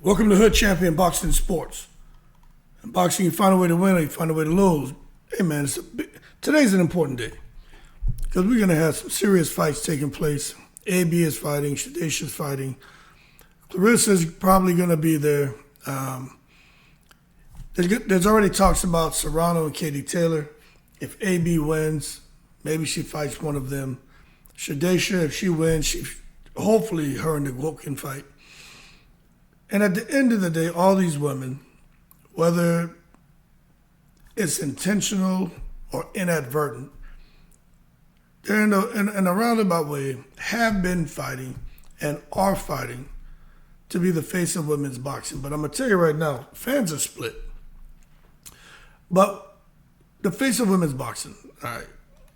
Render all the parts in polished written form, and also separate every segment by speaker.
Speaker 1: Welcome to Hood Champion Boxing Sports. In boxing, you find a way to win or you find a way to lose. Hey man, today's an important day because we're going to have some serious fights taking place. AB is fighting, Shadesha's fighting. Claressa's probably going to be there. There's already talks about Serrano and Katie Taylor. If AB wins, maybe she fights one of them. Shadesha, if she wins, hopefully her and the Goat can fight. And at the end of the day, all these women, whether it's intentional or inadvertent, they're in a roundabout way, have been fighting and are fighting to be the face of women's boxing. But I'm going to tell you right now, fans are split. But the face of women's boxing, all right,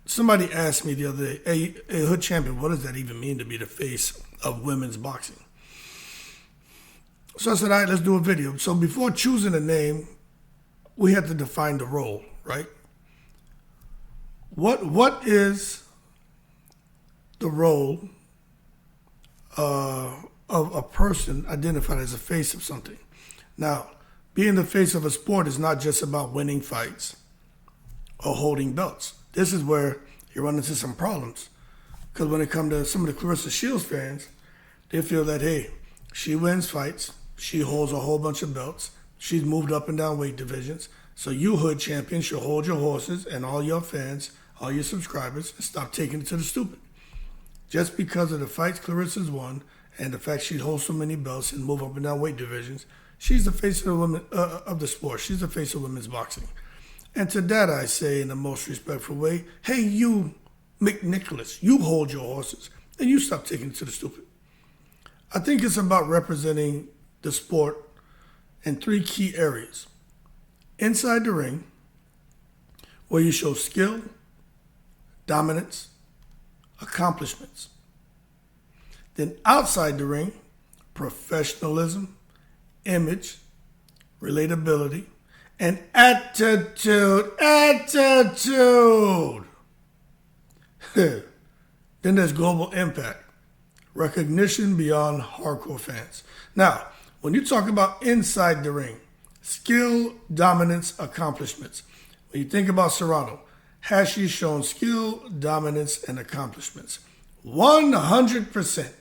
Speaker 1: somebody asked me the other day, hey, Hood Champion, what does that even mean to be the face of women's boxing? So I said, all right, let's do a video. So before choosing a name, we had to define the role, right? What is the role of a person identified as a face of something? Now, being the face of a sport is not just about winning fights or holding belts. This is where you run into some problems. Because when it comes to some of the Claressa Shields fans, they feel that, hey, she wins fights. She holds a whole bunch of belts. She's moved up and down weight divisions. So you, Hood Champion, should hold your horses and all your fans, all your subscribers, and stop taking it to the stupid. Just because of the fights Claressa's won and the fact she holds so many belts and move up and down weight divisions, she's the face of the women of the sport. She's the face of women's boxing. And to that I say in the most respectful way, hey, you, McNicholas, you hold your horses and you stop taking it to the stupid. I think it's about representing the sport in three key areas. Inside the ring, where you show skill, dominance, accomplishments. Then outside the ring, professionalism, image, relatability, and attitude. Then there's global impact, recognition beyond hardcore fans. Now, when you talk about inside the ring, skill, dominance, accomplishments. When you think about Serrano, has she shown skill, dominance, and accomplishments? 100%.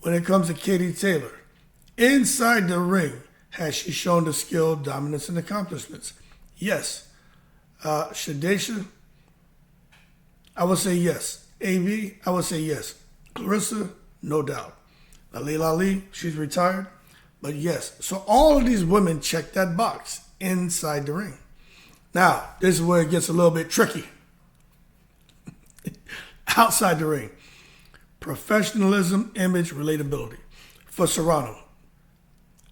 Speaker 1: When it comes to Katie Taylor, inside the ring, has she shown the skill, dominance, and accomplishments? Yes. Shadesha, I would say yes. AB, I would say yes. Claressa, no doubt. Laila Ali, she's retired, but yes. So all of these women check that box inside the ring. Now, this is where it gets a little bit tricky. Outside the ring, professionalism, image, relatability. For Serrano,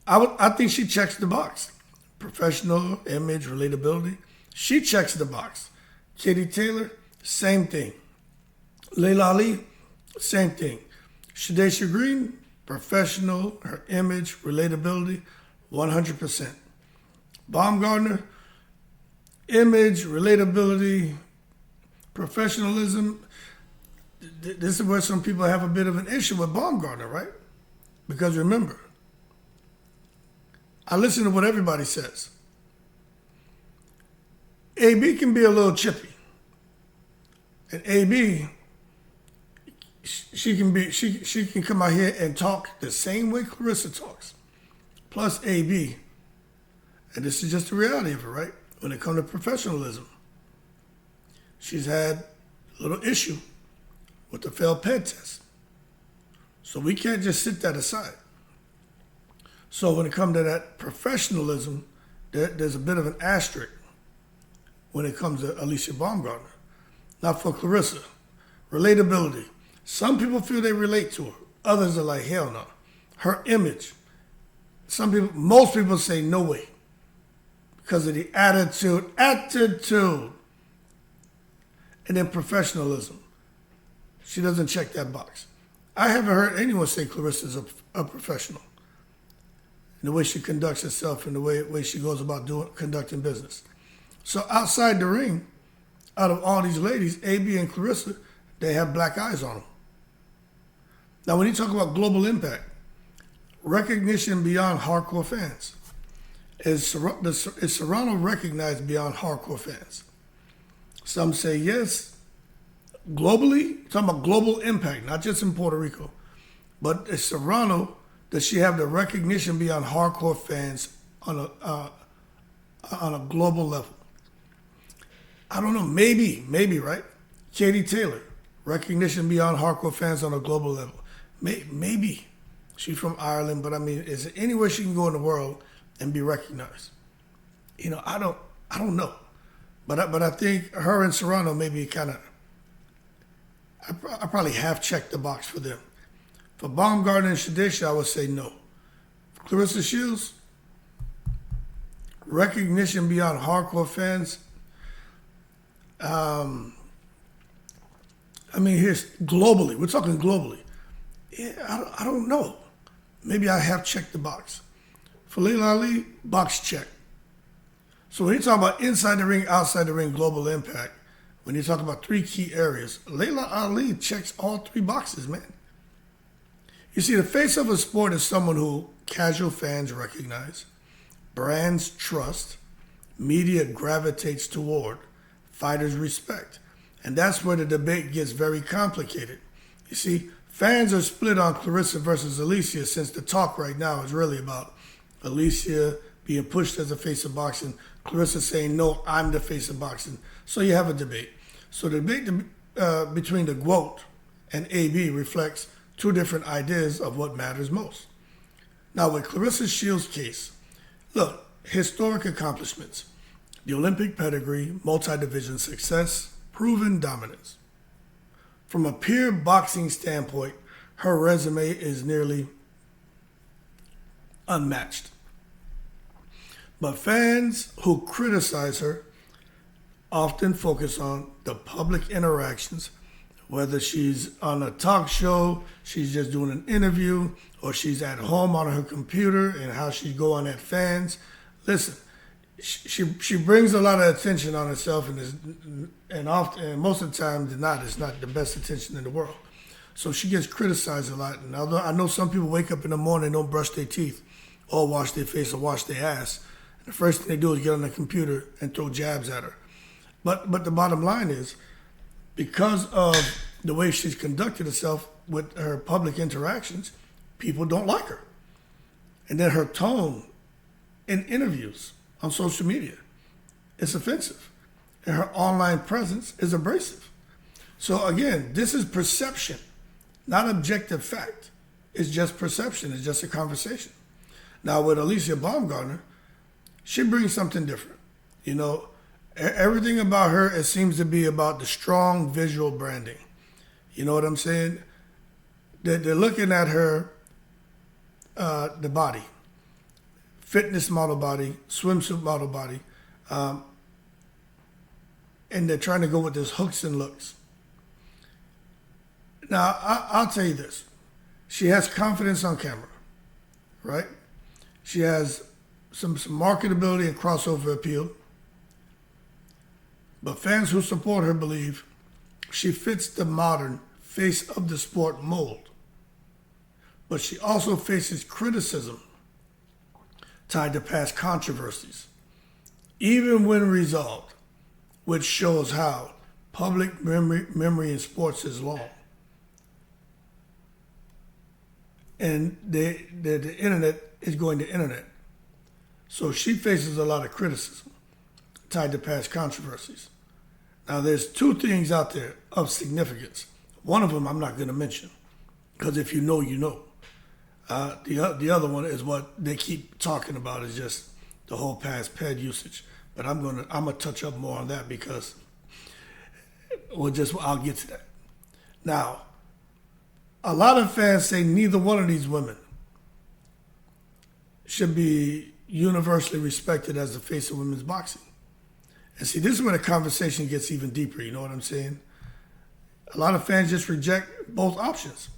Speaker 1: I think she checks the box. Professional, image, relatability. She checks the box. Katie Taylor, same thing. Laila Ali, same thing. Shadesha Green, professional, her image, relatability, 100%. Baumgardner, image, relatability, professionalism. This is where some people have a bit of an issue with Baumgardner, right? Because remember, I listen to what everybody says. AB can be a little chippy. And AB, she can come out here and talk the same way Claressa talks. Plus AB, and this is just the reality of it, right? When it comes to professionalism, she's had a little issue with the failed ped test. So we can't just sit that aside. So when it comes to that professionalism, there's a bit of an asterisk when it comes to Alycia Baumgardner. Now for Claressa, relatability. Some people feel they relate to her. Others are like, hell no. Her image. Most people say no way. Because of the attitude. And then professionalism. She doesn't check that box. I haven't heard anyone say Claressa's a professional. In the way she conducts herself and the way she goes about conducting business. So outside the ring, out of all these ladies, AB and Claressa, they have black eyes on them. Now, when you talk about global impact, recognition beyond hardcore fans? Is Serrano recognized beyond hardcore fans? Some say yes. Globally, talking about global impact, not just in Puerto Rico, but is Serrano, does she have the recognition beyond hardcore fans on a global level? I don't know. Maybe, right? Katie Taylor, recognition beyond hardcore fans on a global level. Maybe. She's from Ireland, but I mean, is there anywhere she can go in the world and be recognized? I don't know. But I think her and Serrano maybe kind of, I probably half checked the box for them. For Baumgardner and Shadesha, I would say no. For Claressa Shields, recognition beyond hardcore fans. Here's globally. We're talking globally. Yeah, I don't know. Maybe I have checked the box. For Laila Ali, box check. So when you talk about inside the ring, outside the ring, global impact, when you talk about three key areas, Laila Ali checks all three boxes, man. You see, the face of a sport is someone who casual fans recognize, brands trust, media gravitates toward, fighters respect. And that's where the debate gets very complicated. You see, fans are split on Claressa versus Alycia, since the talk right now is really about Alycia being pushed as the face of boxing, Claressa saying, no, I'm the face of boxing. So you have a debate. So the debate between the GWOAT and AB reflects two different ideas of what matters most. Now, with Claressa Shields' case, look, historic accomplishments, the Olympic pedigree, multi-division success, proven dominance. From a pure boxing standpoint, her resume is nearly unmatched. But fans who criticize her often focus on the public interactions, whether she's on a talk show, she's just doing an interview, or she's at home on her computer and how she go on at fans. Listen, she brings a lot of attention on herself, and most of the time it's not the best attention in the world. So she gets criticized a lot. And although I know some people wake up in the morning and don't brush their teeth or wash their face or wash their ass, and the first thing they do is get on the computer and throw jabs at her. But the bottom line is, because of the way she's conducted herself with her public interactions, people don't like her. And then her tone in interviews on social media, it's offensive. And her online presence is abrasive. So again, this is perception, not objective fact. It's just perception. It's just a conversation. Now with Alycia Baumgardner, she brings something different. Everything about her, it seems to be about the strong visual branding. You know what I'm saying? They're looking at her, the body, fitness model body, swimsuit model body, and they're trying to go with this hooks and looks. Now, I'll tell you this. She has confidence on camera, right? She has some marketability and crossover appeal. But fans who support her believe she fits the modern face of the sport mold. But she also faces criticism tied to past controversies, even when resolved, which shows how public memory in sports is long. And the internet is going to internet. So she faces a lot of criticism tied to past controversies. Now, there's two things out there of significance. One of them I'm not going to mention, because if you know, you know. The other one is what they keep talking about, is just the whole past ped usage. But I'm gonna touch up more on that, because I'll get to that. Now, a lot of fans say neither one of these women should be universally respected as the face of women's boxing. And see, this is where the conversation gets even deeper, you know what I'm saying? A lot of fans just reject both options.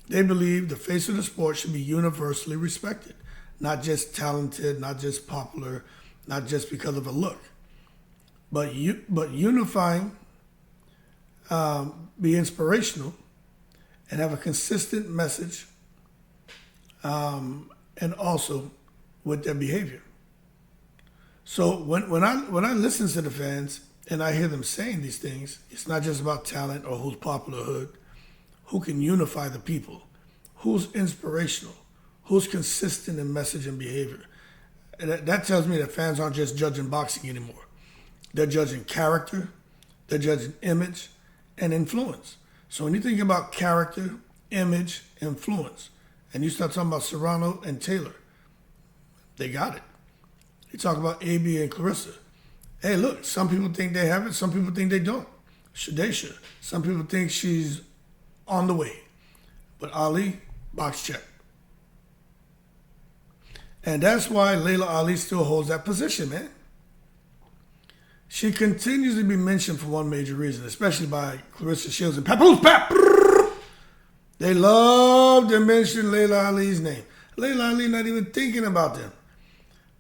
Speaker 1: They believe the face of the sport should be universally respected, not just talented, not just popular, not just because of a look, but unifying, be inspirational, and have a consistent message, and also with their behavior. So when I listen to the fans and I hear them saying these things, it's not just about talent or who's popular hood, who can unify the people, who's inspirational, who's consistent in message and behavior. And that tells me that fans aren't just judging boxing anymore. They're judging character, they're judging image, and influence. So when you think about character, image, influence, and you start talking about Serrano and Taylor, they got it. You talk about AB and Claressa. Hey, look, some people think they have it, some people think they don't. They should. Some people think she's on the way. But Ali, box check. And that's why Laila Ali still holds that position, man. She continues to be mentioned for one major reason, especially by Claressa Shields and Papoose Pap. They love to mention Laila Ali's name. Laila Ali not even thinking about them.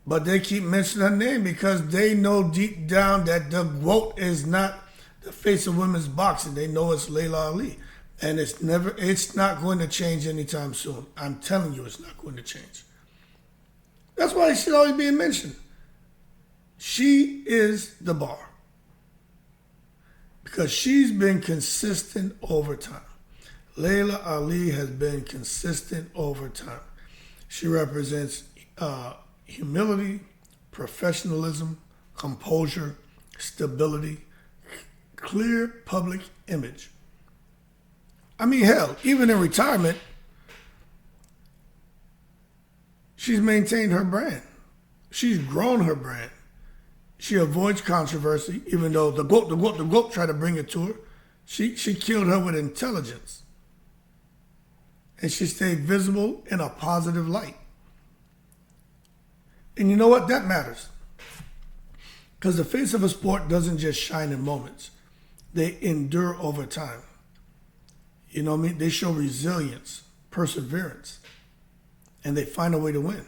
Speaker 1: But they keep mentioning her name because they know deep down that the GOAT is not the face of women's boxing. They know it's Laila Ali. And it's not going to change anytime soon. I'm telling you, it's not going to change. That's why she's always being mentioned. She is the bar. Because she's been consistent over time. Laila Ali has been consistent over time. She represents humility, professionalism, composure, stability, clear public image. I mean, hell, even in retirement, she's maintained her brand. She's grown her brand. She avoids controversy, even though the GOAT tried to bring it to her. She killed her with intelligence. And she stayed visible in a positive light. And you know what? That matters. Because the face of a sport doesn't just shine in moments. They endure over time. You know what I mean? They show resilience, perseverance, and they find a way to win.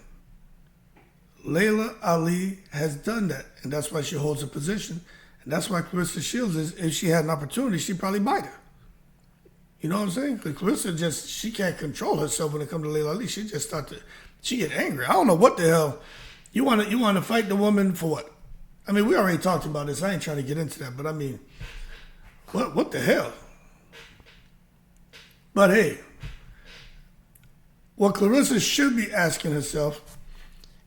Speaker 1: Laila Ali has done that, and that's why she holds a position. And that's why Claressa Shields is, if she had an opportunity, she'd probably bite her. You know what I'm saying? Because Claressa she can't control herself when it comes to Laila Ali. She get angry. I don't know what the hell. You want to fight the woman for what? I mean, we already talked about this. I ain't trying to get into that, but I mean, what the hell? But hey, what Claressa should be asking herself,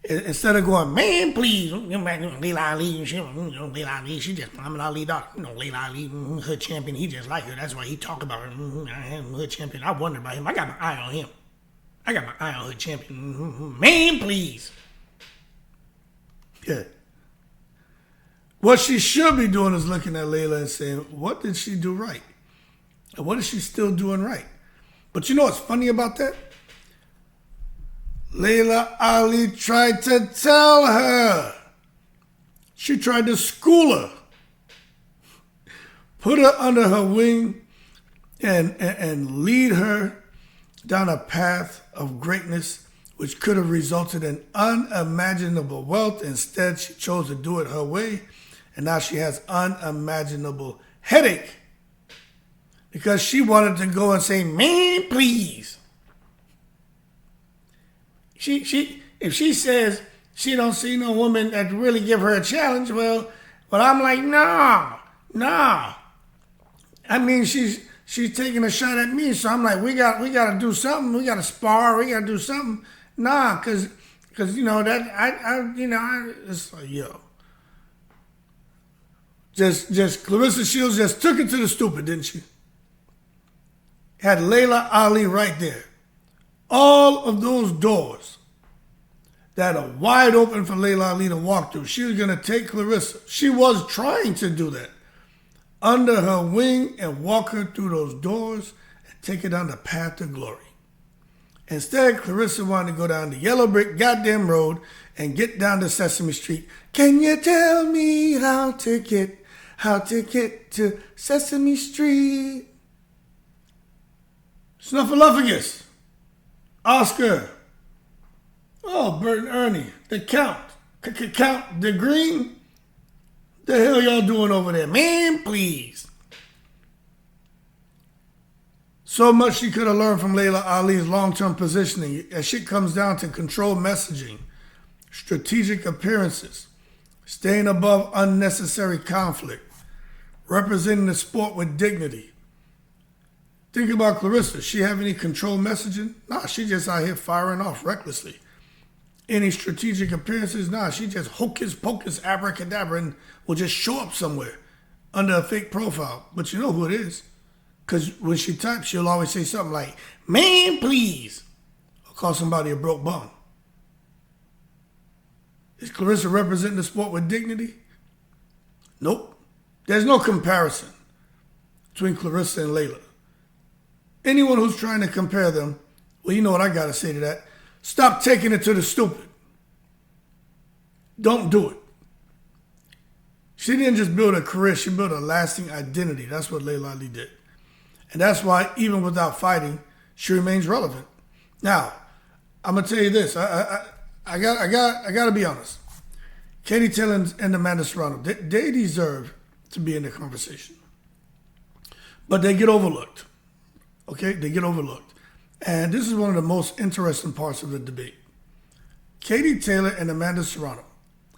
Speaker 1: instead of going, man, please, Laila Ali, Laila Ali, she just Muhammad Ali daughter. Laila Ali, hood champion, he just like her. That's why he talk about her. Hood champion. I wonder about him. I got my eye on him. I got my eye on hood champion. Man, please. Yeah. What she should be doing is looking at Laila and saying, what did she do right? And what is she still doing right? But you know what's funny about that? Laila Ali tried to tell her. She tried to school her. Put her under her wing and lead her down a path of greatness which could have resulted in unimaginable wealth. Instead, she chose to do it her way, and now she has unimaginable headache because she wanted to go and say, man, please. If she says she don't see no woman that really give her a challenge, well, I'm like, no. I mean, she's taking a shot at me, so I'm like, we got to do something. We got to spar. We got to do something. Nah, cause you know that I it's like, yo. Just Claressa Shields just took it to the stupid, didn't she? Had Laila Ali right there. All of those doors that are wide open for Laila Ali to walk through, she was going to take Claressa. She was trying to do that. Under her wing and walk her through those doors and take her down the path to glory. Instead, Claressa wanted to go down the yellow brick goddamn road and get down to Sesame Street. Can you tell me how to get to Sesame Street? Snuffleupagus. Oscar. Oh, Bert and Ernie. The Count. Count the Green. The hell y'all doing over there? Man, please. So much she could have learned from Laila Ali's long-term positioning. As shit comes down to controlled messaging, strategic appearances, staying above unnecessary conflict, representing the sport with dignity. Think about Claressa. She have any controlled messaging? Nah, she just out here firing off recklessly. Any strategic appearances? Nah, she just hocus pocus abracadabra and will just show up somewhere under a fake profile. But you know who it is. Because when she types, she'll always say something like, "Man, please," or call somebody a broke bum. Is Claressa representing the sport with dignity? Nope. There's no comparison between Claressa and Laila. Anyone who's trying to compare them, well, you know what I got to say to that. Stop taking it to the stupid. Don't do it. She didn't just build a career, she built a lasting identity. That's what Laila Ali did. And that's why, even without fighting, she remains relevant. Now, I'm gonna tell you this. I got to be honest. Katie Taylor and Amanda Serrano, they deserve to be in the conversation, but they get overlooked. Okay, they get overlooked, and this is one of the most interesting parts of the debate. Katie Taylor and Amanda Serrano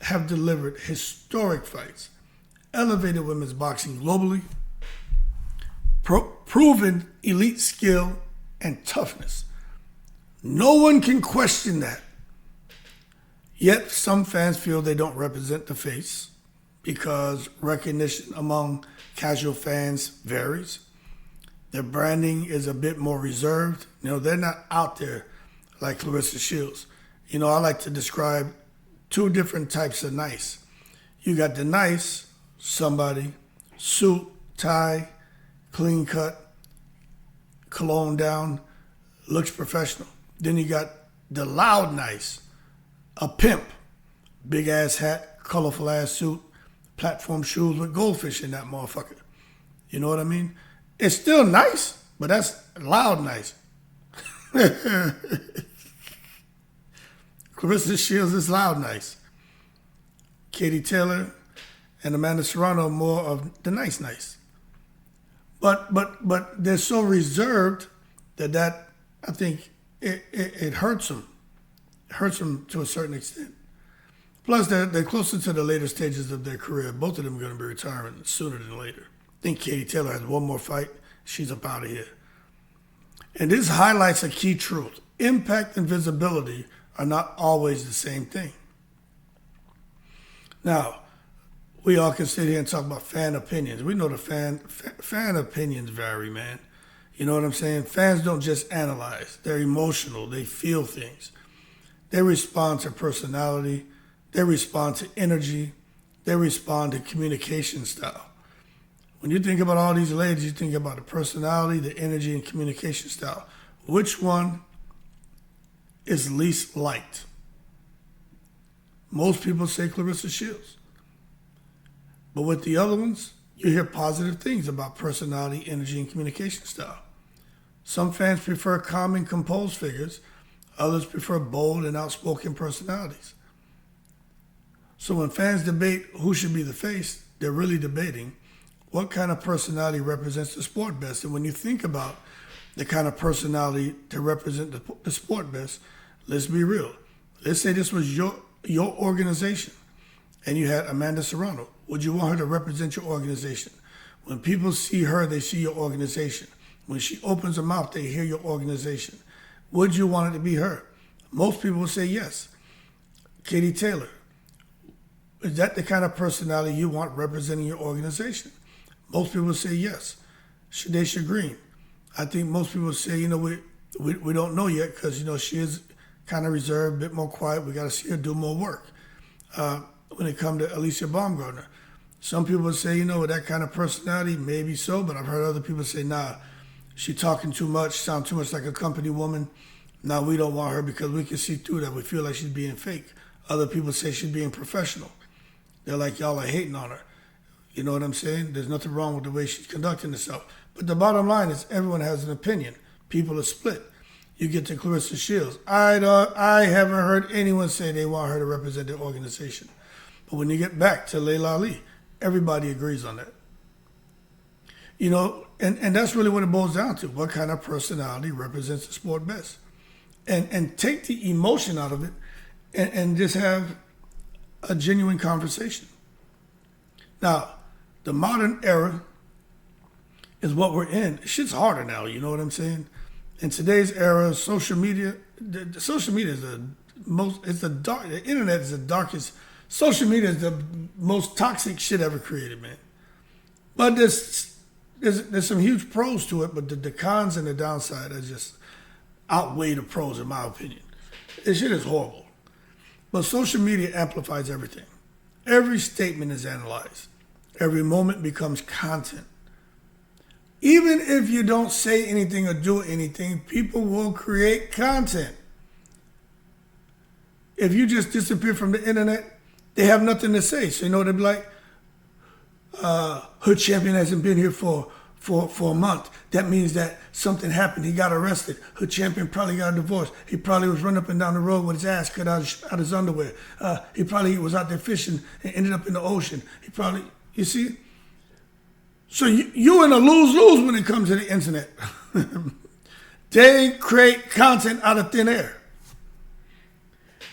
Speaker 1: have delivered historic fights, elevated women's boxing globally, proven elite skill and toughness. No one can question that. Yet some fans feel they don't represent the face because recognition among casual fans varies. Their branding is a bit more reserved. You know, they're not out there like Claressa Shields. You know, I like to describe two different types of nice. You got the nice, somebody, suit, tie, clean cut, cologne down, looks professional. Then you got the loud nice, a pimp, big ass hat, colorful ass suit, platform shoes with goldfish in that motherfucker. You know what I mean? It's still nice, but that's loud nice. Claressa Shields is loud nice. Katie Taylor and Amanda Serrano are more of the nice. But they're so reserved that I think it hurts them. It hurts them to a certain extent. Plus, they're closer to the later stages of their career. Both of them are going to be retiring sooner than later. I think Katie Taylor has one more fight. She's up out of here. And this highlights a key truth. Impact and visibility are not always the same thing. Now, we all can sit here and talk about fan opinions. We know the fan opinions vary, man. You know what I'm saying? Fans don't just analyze. They're emotional. They feel things. They respond to personality. They respond to energy. They respond to communication style. When you think about all these ladies, you think about the personality, the energy, and communication style. Which one is least liked? Most people say Claressa Shields. But with the other ones, you hear positive things about personality, energy, and communication style. Some fans prefer calm and composed figures. Others prefer bold and outspoken personalities. So when fans debate who should be the face, they're really debating what kind of personality represents the sport best. And when you think about the kind of personality to represent the sport best, let's be real. Let's say this was your organization and you had Amanda Serrano. Would you want her to represent your organization? When people see her, they see your organization. When she opens her mouth, they hear your organization. Would you want it to be her? Most people will say yes. Katie Taylor. Is that the kind of personality you want representing your organization? Most people say yes. Shadesha Green. I think most people say, you know, we don't know yet because, you know, she is kind of reserved, a bit more quiet. We got to see her do more work. When it comes to Alycia Baumgardner, some people say, you know, with that kind of personality, maybe so, but I've heard other people say, nah, she talking too much, sound too much like a company woman. Nah, we don't want her because we can see through that. We feel like she's being fake. Other people say she's being professional. They're like, y'all are hating on her. You know what I'm saying? There's nothing wrong with the way she's conducting herself. But the bottom line is everyone has an opinion. People are split. You get to Claressa Shields. I haven't heard anyone say they want her to represent their organization. But when you get back to Laila Ali, everybody agrees on that. And that's really what it boils down to. What kind of personality represents the sport best? And take the emotion out of it and just have a genuine conversation. Now, the modern era is what we're in. Shit's harder now, you know what I'm saying? In today's era, social media, social media is the internet is the darkest. Social media is the most toxic shit ever created, man. But there's some huge pros to it, but the cons and the downside are just outweigh the pros, in my opinion. This shit is horrible. But social media amplifies everything. Every statement is analyzed. Every moment becomes content. Even if you don't say anything or do anything, people will create content. If you just disappear from the internet, they have nothing to say. So they'll be like, her champion hasn't been here for a month. That means that something happened. He got arrested. Her champion probably got a divorce. He probably was running up and down the road with his ass cut out his underwear. He probably was out there fishing and ended up in the ocean. You see? So you're in a lose-lose when it comes to the internet. They create content out of thin air.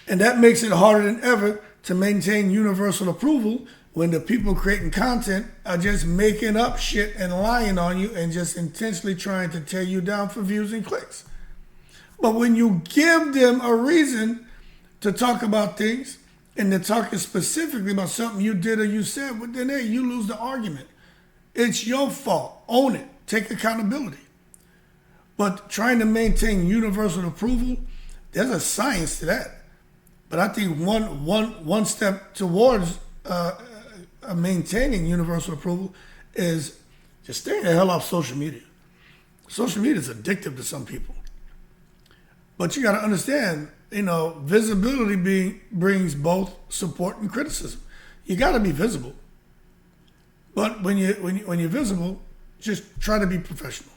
Speaker 1: And that makes it harder than ever to maintain universal approval when the people creating content are just making up shit and lying on you and just intentionally trying to tear you down for views and clicks. But when you give them a reason to talk about things and they're talking specifically about something you did or you said, well, then hey, you lose the argument. It's your fault. Own it. Take accountability. But trying to maintain universal approval, there's a science to that. But I think one step towards maintaining universal approval is just staying the hell off social media. Social media is addictive to some people. But you got to understand, visibility brings both support and criticism. You got to be visible. But when you're visible, just try to be professional.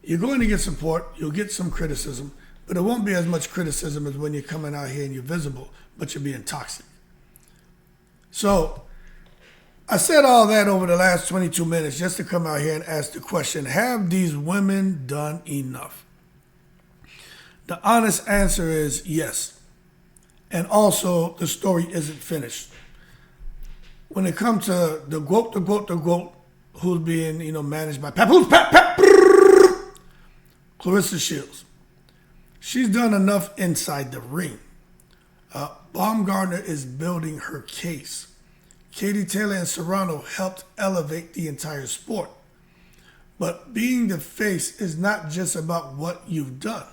Speaker 1: You're going to get support, you'll get some criticism, but it won't be as much criticism as when you're coming out here and you're visible, but you're being toxic. So I said all that over the last 22 minutes just to come out here and ask the question, have these women done enough? The honest answer is yes. And also, the story isn't finished. When it comes to the GOAT, who's being, managed by Claressa Shields. She's done enough inside the ring. Baumgardner is building her case. Katie Taylor and Serrano helped elevate the entire sport. But being the face is not just about what you've done.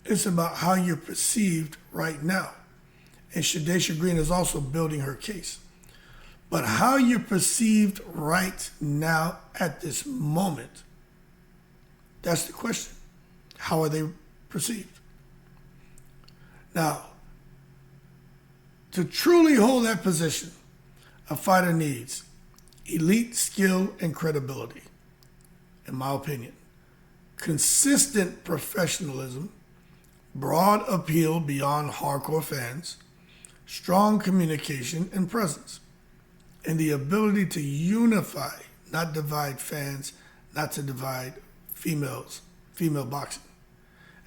Speaker 1: It's about how you're perceived right now. And Shadaysha Green is also building her case. But how you're perceived right now at this moment, that's the question. How are they perceived? Now, to truly hold that position, a fighter needs elite skill and credibility, in my opinion, consistent professionalism, broad appeal beyond hardcore fans, strong communication and presence, and the ability to unify, not divide fans, not to divide female boxing.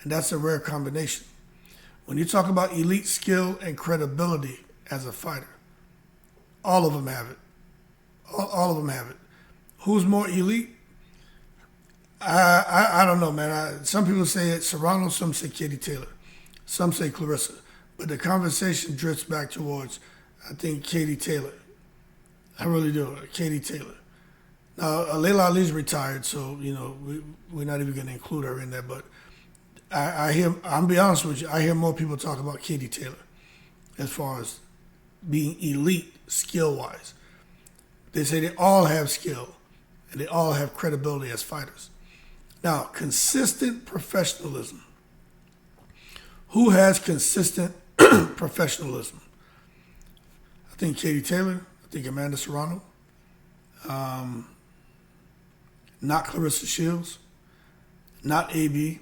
Speaker 1: And that's a rare combination. When you talk about elite skill and credibility as a fighter, all of them have it. All of them have it. Who's more elite? I don't know, man. Some people say it's Serrano, some say Katie Taylor, some say Claressa. But the conversation drifts back towards, I think, Katie Taylor. I really do. Katie Taylor. Now, Laila Ali's retired, so, we're not even going to include her in there. But I'm be honest with you, I hear more people talk about Katie Taylor as far as being elite skill-wise. They say they all have skill and they all have credibility as fighters. Now, consistent professionalism. Who has consistent professionalism? I think Katie Taylor. I think Amanda Serrano. Not Claressa Shields. Not AB.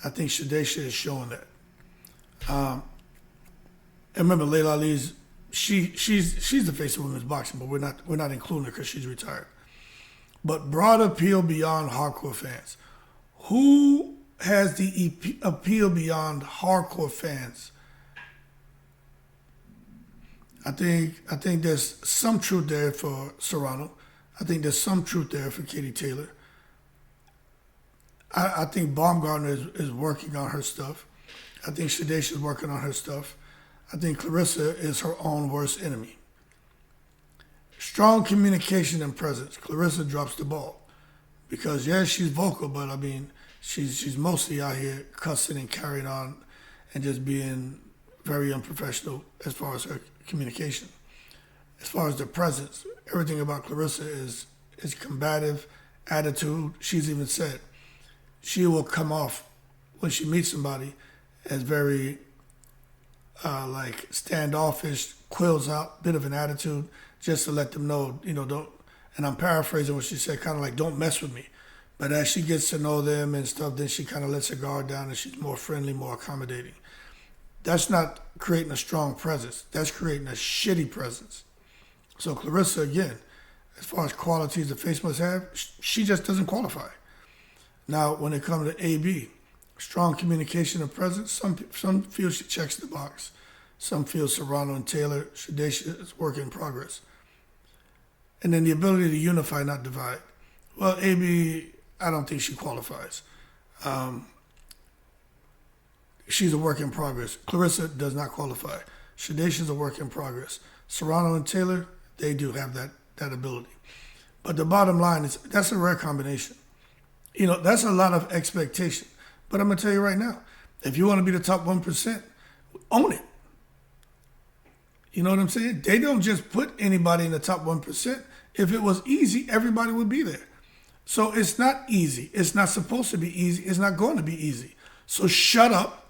Speaker 1: I think Shadaysha is showing that. And remember, Laila Ali's she's the face of women's boxing, but we're not including her because she's retired. but broad appeal beyond hardcore fans. Who has the appeal beyond hardcore fans? I think there's some truth there for Serrano. I think there's some truth there for Katie Taylor. I think Baumgardner is working on her stuff. I think Shadesha's working on her stuff. I think Claressa is her own worst enemy. Strong communication and presence. Claressa drops the ball. Because, yes, she's vocal, but, I mean, she's mostly out here cussing and carrying on and just being very unprofessional as far as her communication. As far as the presence, everything about Claressa is combative, attitude. She's even said she will come off when she meets somebody as very like standoffish, quills out, bit of an attitude, just to let them know, don't, and I'm paraphrasing what she said, kind of like, don't mess with me. But as she gets to know them and stuff, then she kind of lets her guard down and she's more friendly, more accommodating. That's not creating a strong presence. That's creating a shitty presence. So Claressa, again, as far as qualities the face must have, she just doesn't qualify. Now, when it comes to AB, strong communication and presence, some feel she checks the box. Some feel Serrano and Taylor, Shadesha is work in progress. And then the ability to unify, not divide. Well, AB, I don't think she qualifies. She's a work in progress. Claressa does not qualify. Shadesha's a work in progress. Serrano and Taylor, they do have that ability. But the bottom line is that's a rare combination. That's a lot of expectation. But I'm going to tell you right now, if you want to be the top 1%, own it. You know what I'm saying? They don't just put anybody in the top 1%. If it was easy, everybody would be there. So it's not easy. It's not supposed to be easy. It's not going to be easy. So shut up.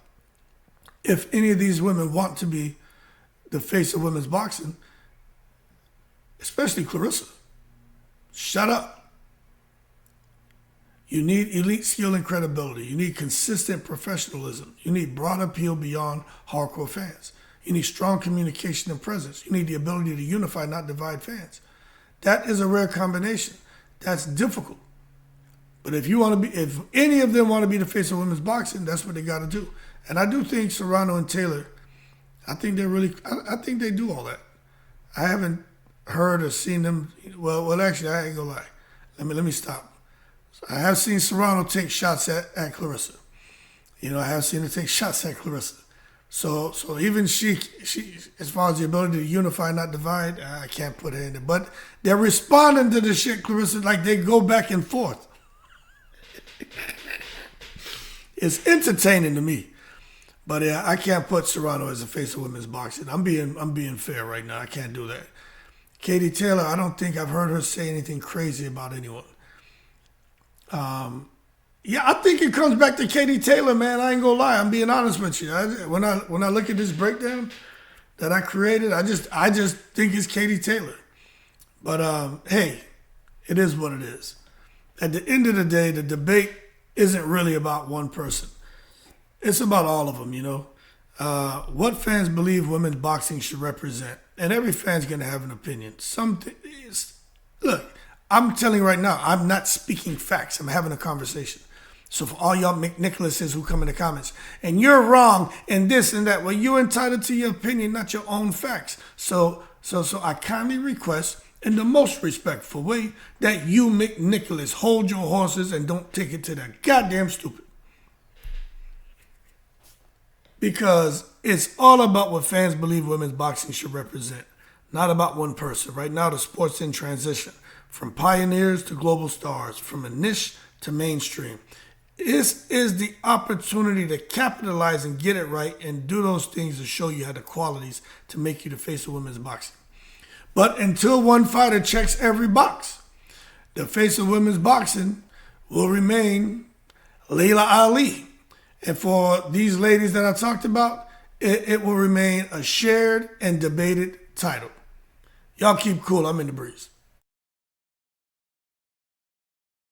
Speaker 1: If any of these women want to be the face of women's boxing, especially Claressa, shut up. You need elite skill and credibility. You need consistent professionalism. You need broad appeal beyond hardcore fans. You need strong communication and presence. You need the ability to unify, not divide fans. That is a rare combination. That's difficult. But if any of them want to be the face of women's boxing, that's what they got to do. And I do think Serrano and Taylor, I think they do all that. I haven't heard or seen them. Well, actually, I ain't gonna lie. Let me stop. I have seen Serrano take shots at Claressa. I have seen her take shots at Claressa. So even she, as far as the ability to unify, not divide, I can't put her in there. But they're responding to the shit, Claressa, like they go back and forth. It's entertaining to me. But yeah, I can't put Serrano as a face of women's boxing. I'm being fair right now. I can't do that. Katie Taylor, I don't think I've heard her say anything crazy about anyone. Yeah, I think it comes back to Katie Taylor, man. I ain't gonna lie. I'm being honest with you. When I look at this breakdown that I created, I just think it's Katie Taylor. But hey, it is what it is. At the end of the day, the debate isn't really about one person. It's about all of them, what fans believe women's boxing should represent. And every fan's going to have an opinion. Look, I'm telling you right now, I'm not speaking facts. I'm having a conversation. So for all y'all McNicholases who come in the comments, and you're wrong and this and that, well, you're entitled to your opinion, not your own facts. So I kindly request, in the most respectful way, that you McNicholas hold your horses and don't take it to that goddamn stupid. Because it's all about what fans believe women's boxing should represent, not about one person. Right now, the sport's in transition, from pioneers to global stars, from a niche to mainstream. This is the opportunity to capitalize and get it right and do those things to show you how the qualities to make you the face of women's boxing. But until one fighter checks every box, the face of women's boxing will remain Laila Ali. And for these ladies that I talked about, it will remain a shared and debated title. Y'all keep cool. I'm in the breeze.